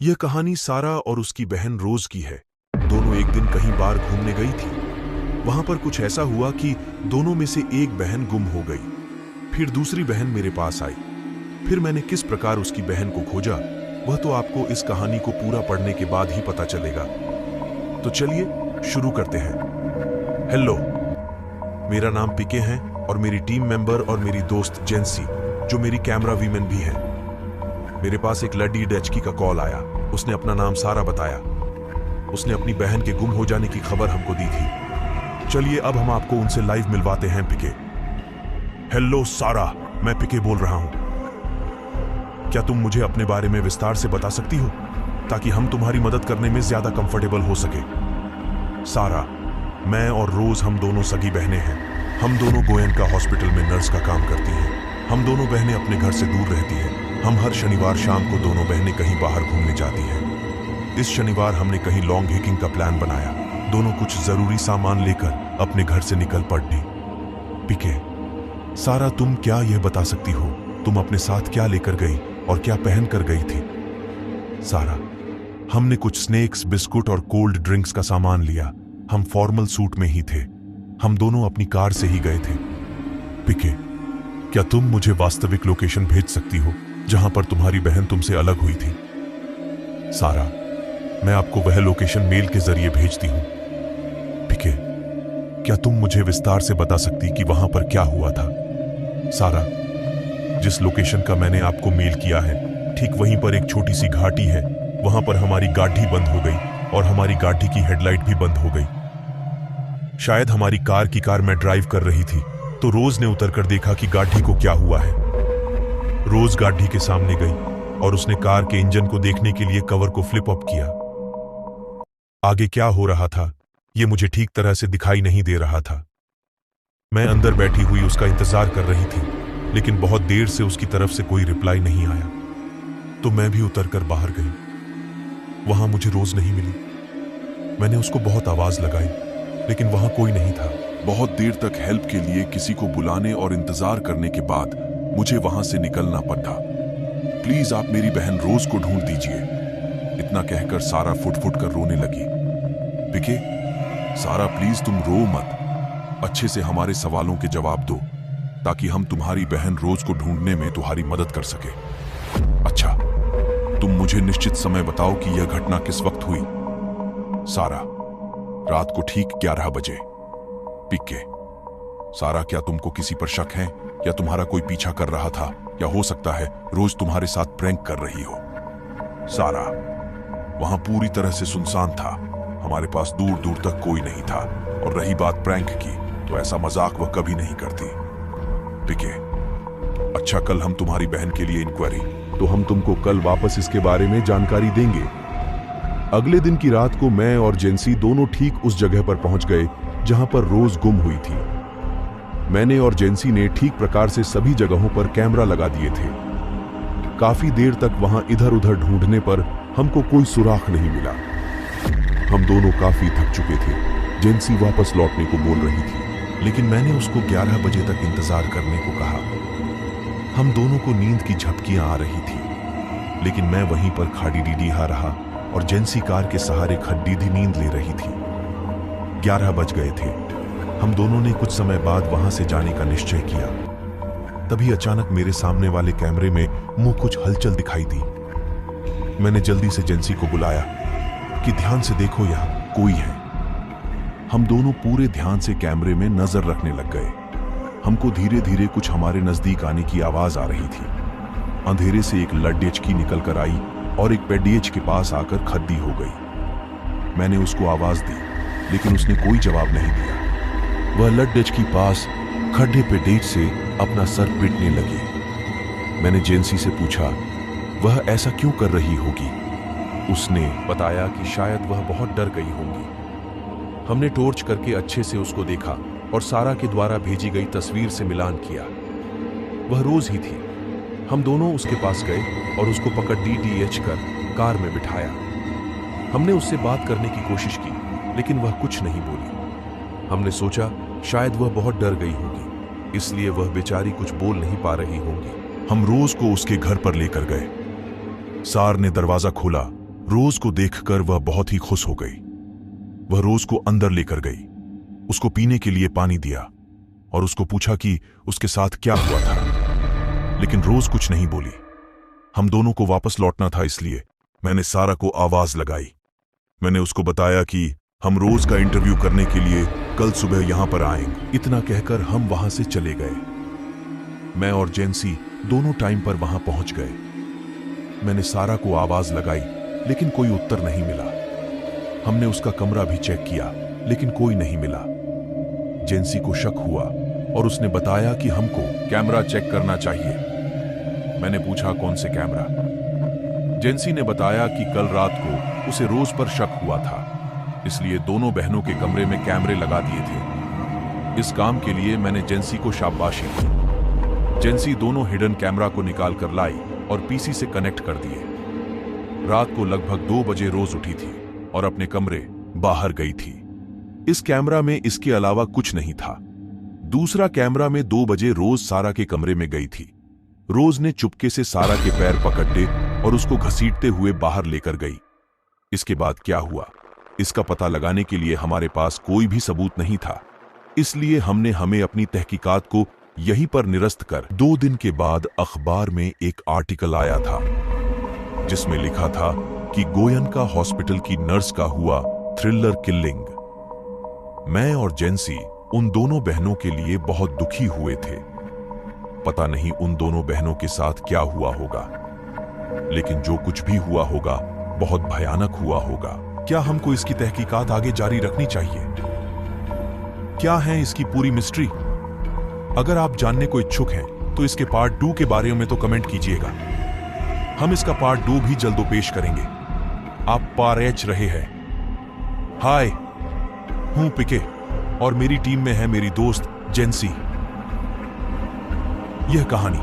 यह कहानी सारा और उसकी बहन रोज की है। दोनों एक दिन कहीं बाहर घूमने गई थी। वहां पर कुछ ऐसा हुआ कि दोनों में से एक बहन गुम हो गई। फिर दूसरी बहन मेरे पास आई। फिर मैंने किस प्रकार उसकी बहन को खोजा, वह तो आपको इस कहानी को पूरा पढ़ने के बाद ही पता चलेगा। तो चलिए शुरू करते हैं। हेलो, मेरा नाम पिके है और मेरी टीम मेंबर और मेरी दोस्त जेंसी, जो मेरी कैमरा वीमेन भी है। मेरे पास एक लड़ी डेचकी का कॉल आया। उसने अपना नाम सारा बताया। उसने अपनी बहन के गुम हो जाने की खबर हमको दी थी। चलिए अब हम आपको उनसे लाइव मिलवाते हैं। पिके। हेलो सारा, मैं पिके बोल रहा हूं। क्या तुम मुझे अपने बारे में विस्तार से बता सकती हो, ताकि हम तुम्हारी मदद करने में ज्यादा कंफर्टेबल हो सके? सारा, मैं और रोज हम दोनों सगी बहनें हैं। हम दोनों गोयनका हॉस्पिटल में नर्स का काम करती हैं। हम दोनों बहनें अपने घर से दूर रहती हैं। हम हर शनिवार शाम को दोनों बहनें कहीं बाहर घूमने जाती हैं। इस शनिवार हमने कहीं लॉन्ग हाइकिंग का प्लान बनाया। दोनों कुछ जरूरी सामान लेकर अपने घर से निकल पड़े। पिके, सारा तुम क्या यह बता सकती हो तुम अपने साथ क्या लेकर गई और क्या पहन कर गई थी? सारा, हमने कुछ स्नैक्स, बिस्कुट और कोल्ड ड्रिंक्स का सामान लिया। हम फॉर्मल सूट में ही थे। हम दोनों अपनी कार से ही गए थे। पिके, क्या तुम मुझे वास्तविक लोकेशन भेज सकती हो जहां पर तुम्हारी बहन तुमसे अलग हुई थी? सारा, मैं आपको वह लोकेशन मेल के जरिए भेजती हूं। पिके, क्या तुम मुझे विस्तार से बता सकती कि वहां पर क्या हुआ था? सारा, जिस लोकेशन का मैंने आपको मेल किया है, ठीक वहीं पर एक छोटी सी घाटी है। वहां पर हमारी गाड़ी बंद हो गई और हमारी गाड़ी की हेडलाइट भी बंद हो गई। शायद हमारी कार मैं ड्राइव कर रही थी, तो रोज ने उतरकर देखा कि गाड़ी को क्या हुआ है। रोज गाड़ी के सामने गई और उसने कार के इंजन को देखने के लिए कवर को फ्लिप अप किया। आगे क्या हो रहा था यह मुझे ठीक तरह से दिखाई नहीं दे रहा था। मैं अंदर बैठी हुई उसका इंतजार कर रही थी, लेकिन बहुत देर से उसकी तरफ से कोई रिप्लाई नहीं आया। तो मैं भी उतरकर बाहर गई। वहां मुझे रोज नहीं मिली। मैंने उसको बहुत आवाज लगाई, लेकिन वहां कोई नहीं था। बहुत देर तक हेल्प के लिए किसी को बुलाने और इंतजार करने के बाद मुझे वहां से निकलना पड़ा। प्लीज आप मेरी बहन रोज को ढूंढ दीजिए। इतना कहकर सारा फुट फुट कर रोने लगी। पिके, सारा प्लीज तुम रो मत। अच्छे से हमारे सवालों के जवाब दो, ताकि हम तुम्हारी बहन रोज को ढूंढने में तुम्हारी मदद कर सके। अच्छा, तुम मुझे निश्चित समय बताओ कि यह घटना किस वक्त हुई? सारा, रात को ठीक 11 बजे। पिके, सारा, क्या तुमको किसी पर शक है या तुम्हारा कोई पीछा कर रहा था, या हो सकता है रोज तुम्हारे साथ प्रैंक कर रही हो? सारा, वहां पूरी तरह से सुनसान था। हमारे पास दूर दूर तक कोई नहीं था। और रही बात प्रैंक की, तो ऐसा मजाक वह कभी नहीं करती। पिके, अच्छा, कल हम तुम्हारी बहन के लिए इंक्वायरी, तो हम तुमको कल वापस इसके बारे में जानकारी देंगे। अगले दिन की रात को मैं और जेंसी दोनों ठीक उस जगह पर पहुंच गए जहां पर रोज गुम हुई थी। मैंने और जेंसी ने ठीक प्रकार से सभी जगहों पर कैमरा लगा दिए थे। काफी देर तक वहां इधर उधर ढूंढने पर हमको कोई सुराग नहीं मिला। हम दोनों काफी थक चुके थे। जेंसी वापस लौटने को बोल रही थी, लेकिन मैंने उसको 11 बजे तक इंतजार करने को कहा। हम दोनों को नींद की झपकियां आ रही थी, लेकिन मैं वहीं पर खाड़ी डीडीहा रहा और जेंसी कार के सहारे खड्डीधी नींद ले रही थी। 11 बज गए थे। हम दोनों ने कुछ समय बाद वहां से जाने का निश्चय किया। तभी अचानक मेरे सामने वाले कैमरे में मुंह कुछ हलचल दिखाई दी। मैंने जल्दी से जेंसी को बुलाया कि ध्यान से देखो, यहां कोई है। हम दोनों पूरे ध्यान से कैमरे में नजर रखने लग गए। हमको धीरे धीरे कुछ हमारे नजदीक आने की आवाज आ रही थी। अंधेरे से एक लड्डेचकी निकल कर आई और एक पेडियच के पास आकर खड्डी हो गई। मैंने उसको आवाज दी, लेकिन उसने कोई जवाब नहीं दिया। वह लड्डेच के पास खड्डे पे डेच से अपना सर पीटने लगी। मैंने जेंसी से पूछा, वह ऐसा क्यों कर रही होगी? उसने बताया कि शायद वह बहुत डर गई होगी। हमने टॉर्च करके अच्छे से उसको देखा और सारा के द्वारा भेजी गई तस्वीर से मिलान किया। वह रोज ही थी। हम दोनों उसके पास गए और उसको पकड़ डीटीएच कर कार में बिठाया। हमने उससे बात करने की कोशिश की, लेकिन वह कुछ नहीं बोली। हमने सोचा शायद वह बहुत डर गई होगी, इसलिए वह बेचारी कुछ बोल नहीं पा रही होगी। हम रोज को उसके घर पर लेकर गए। सार ने दरवाजा खोला रोज को देखकर वह बहुत ही खुश हो गई। वह रोज को अंदर लेकर गई, उसको पीने के लिए पानी दिया और उसको पूछा कि उसके साथ क्या हुआ था, लेकिन रोज कुछ नहीं बोली। हम दोनों को वापस लौटना था, इसलिए मैंने सारा को आवाज लगाई। मैंने उसको बताया कि हम रोज का इंटरव्यू करने के लिए कल सुबह यहां पर आएंगे। इतना कहकर हम वहां से चले गए। मैं और जेंसी दोनों टाइम पर वहां पहुंच गए। मैंने सारा को आवाज लगाई, लेकिन कोई उत्तर नहीं मिला। हमने उसका कमरा भी चेक किया, लेकिन कोई नहीं मिला। जेंसी को शक हुआ और उसने बताया कि हमको कैमरा चेक करना चाहिए। मैंने पूछा कौन से कैमरा। जेंसी ने बताया कि कल रात को उसे रोज पर शक हुआ था, इसलिए दोनों बहनों के कमरे में कैमरे लगा दिए थे। इस काम के लिए मैंने जेंसी को शाबाशी दी। जेंसी दोनों हिडन कैमरा को निकाल कर लाई और पीसी से कनेक्ट कर दिए। रात को लगभग 2 बजे रोज उठी थी और अपने कमरे बाहर गई थी। इस कैमरा में इसके अलावा कुछ नहीं था। दूसरा कैमरा में 2 बजे रोज सारा के कमरे में गई थी। रोज ने चुपके से सारा के पैर पकड़े और उसको घसीटते हुए बाहर लेकर गई। इसके बाद क्या हुआ, इसका पता लगाने के लिए हमारे पास कोई भी सबूत नहीं था, इसलिए हमने हमें अपनी तहकीकात को यहीं पर निरस्त कर 2 दिन के बाद अखबार में एक आर्टिकल आया था, जिसमें लिखा था कि गोयनका हॉस्पिटल की नर्स का हुआ थ्रिलर किलिंग। मैं और जेंसी उन दोनों बहनों के लिए बहुत दुखी हुए थे। पता नहीं उन दोनों बहनों के साथ क्या हुआ होगा, लेकिन जो कुछ भी हुआ होगा बहुत भयानक हुआ होगा। क्या हमको इसकी तहकीकात आगे जारी रखनी चाहिए? क्या है इसकी पूरी मिस्ट्री? अगर आप जानने को इच्छुक हैं तो इसके पार्ट 2 के बारे में तो कमेंट कीजिएगा। हम इसका पार्ट 2 भी जल्द पेश करेंगे। आप पारेच रहे हैं। हाय, हूं पिके और मेरी टीम में है मेरी दोस्त जेंसी। यह कहानी